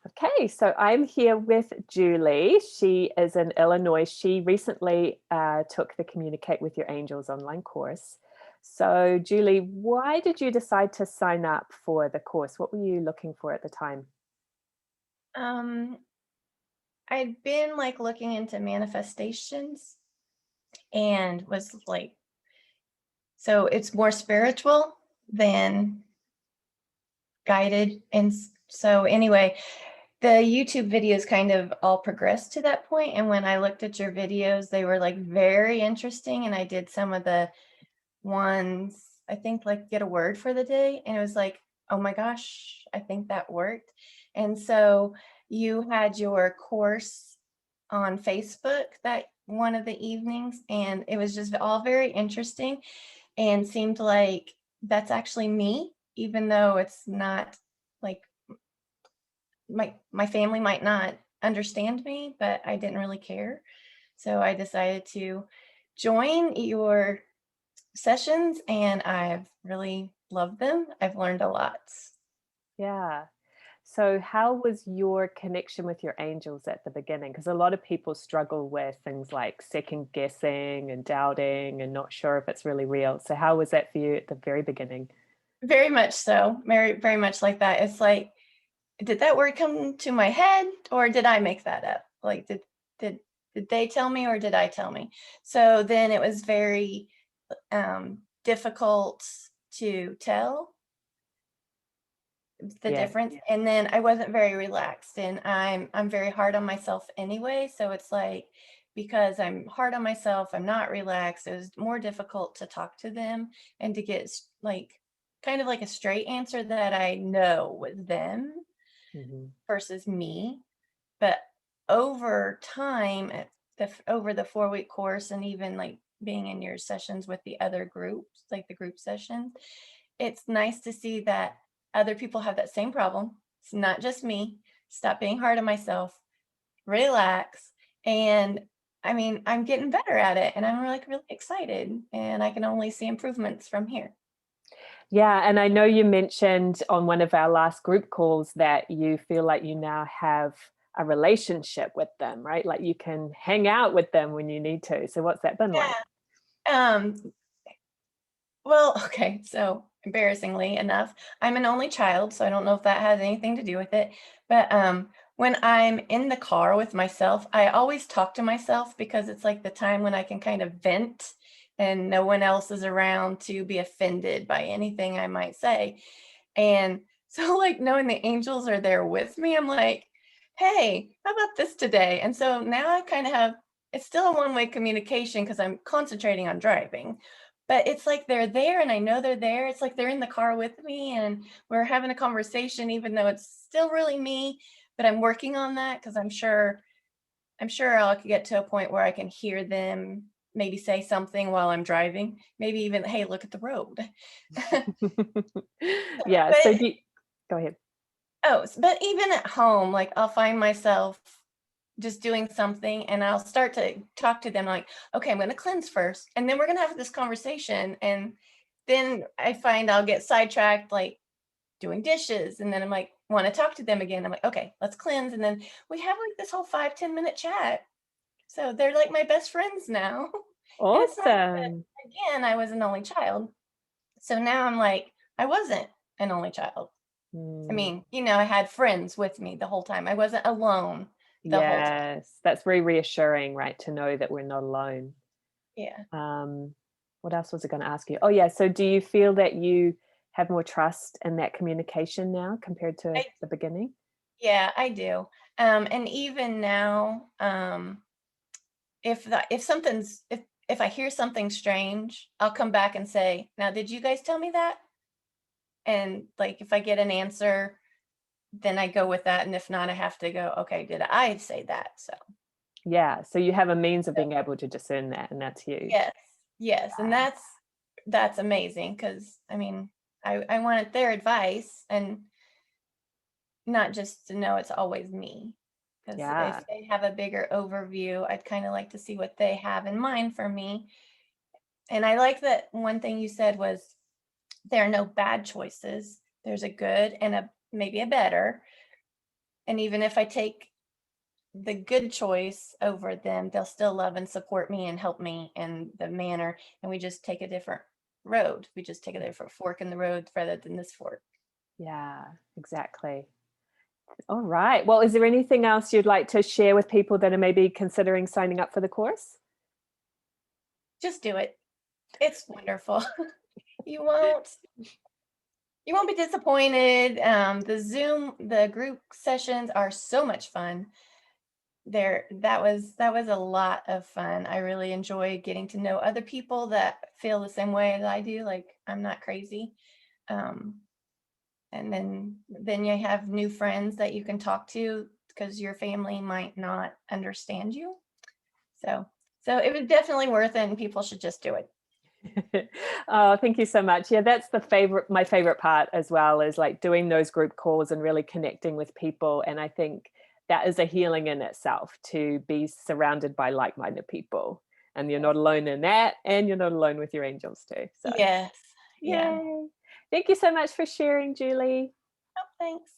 Okay, so I'm here with Julie. She is in Illinois. She recently took the Communicate with Your Angels online course. So, Julie, why did you decide to sign up for the course? What were you looking for at the time? Um, I'd been like looking into manifestations and was like, so it's more spiritual than guided. So anyway, the YouTube videos kind of all progressed to that point. And when I looked at your videos, they were like very interesting. And I did some of the ones, I think like get a word for the day. And it was like, oh my gosh, I think that worked. And so you had your course on Facebook that one of the evenings, and it was just all very interesting and seemed like that's actually me, even though it's not like my family might not understand me, but I didn't really care. So I decided to join your sessions and I've really loved them. I've learned a lot. Yeah. So, how was your connection with your angels at the beginning? Because a lot of people struggle with things like second guessing and doubting and not sure if it's really real. So, how was that for you at the very beginning? Very much so. Very, very much like that. It's like, did that word come to my head or did I make that up? Like, did did they tell me or did I tell me? So then it was very difficult to tell the Yeah. difference. Yeah. And then I wasn't very relaxed, and I'm very hard on myself anyway. So it's like, because I'm hard on myself, I'm not relaxed. It was more difficult to talk to them and to get like kind of like a straight answer that I know was them Mhm. versus me. But over time, over the 4-week course, and even like being in your sessions with the other groups, like the group sessions, it's nice to see that other people have that same problem. It's not just me. Stop being hard on myself, relax. And I mean, I'm getting better at it and I'm like really excited, and I can only see improvements from here. Yeah, and I know you mentioned on one of our last group calls that you feel like you now have a relationship with them, right? Like you can hang out with them when you need to. So what's that been like? Yeah. Um, well, okay, so embarrassingly enough, I'm an only child, so I don't know if that has anything to do with it. But when I'm in the car with myself, I always talk to myself because it's like the time when I can kind of vent and no one else is around to be offended by anything I might say. And so, like, knowing the angels are there with me, I'm like, hey, how about this today? And so now I kind of have, it's still a one-way communication because I'm concentrating on driving, but it's like they're there and I know they're there. It's like they're in the car with me and we're having a conversation, even though it's still really me, but I'm working on that because I'm sure I'll get to a point where I can hear them maybe say something while I'm driving, maybe even, hey, look at the road. Yeah, But so go ahead. but even at home, like, I'll find myself just doing something and I'll start to talk to them like, "Okay, I'm gonna cleanse first, and then we're gonna have this conversation." And then I find I'll get sidetracked, like, doing dishes, and then I'm like, wanna talk to them again. I'm like, "Okay, let's cleanse," and then we have, like, this whole 5-10 minute chat. So they're like my best friends now. And it's nice that, Awesome. again, I was an only child. So now I'm like, I wasn't an only child. I Mm, mean, I had friends with me the whole time. I wasn't alone the whole time. yes, that's very reassuring, right? To know that we're not alone. Yeah. Um, what else was I going to ask you? Oh, yeah. So, do you feel that you have more trust in that communication now compared to I the beginning? yeah, I do. And even now, if I hear something strange, I'll come back and say, "Now, did you guys tell me that?" And like if I get an answer, then I go with that. And if not, I have to go, okay, did I say that? So Yeah. So, you have a means of being able to discern that, and that's huge. yes, yes. And Yeah. that's amazing because I mean, I wanted their advice and not just to know it's always me. Because Yeah. if they have a bigger overview, I'd kind of like to see what they have in mind for me. And I like that one thing you said was there are no bad choices. There's a good and a maybe a better. And even if I take the good choice over them, they'll still love and support me and help me in the manner. And we just take a different road. We just take a different fork in the road rather than this fork. Yeah, exactly. All right. Well, is there anything else you'd like to share with people that are maybe considering signing up for the course? Just do it. It's wonderful. You won't you won't be disappointed. The group sessions are so much fun. That was a lot of fun. I really enjoy getting to know other people that feel the same way as I do. Like I'm not crazy. Um, and then you have new friends that you can talk to because your family might not understand you. So so it was definitely worth it, and people should just do it. Oh, thank you so much. Yeah, that's my favorite part as well, is like doing those group calls and really connecting with people. And I think that is a healing in itself, to be surrounded by like-minded people. And you're not alone in that, and you're not alone with your angels too. So, Yes. Yeah. yay. Thank you so much for sharing, Julie. Oh, thanks.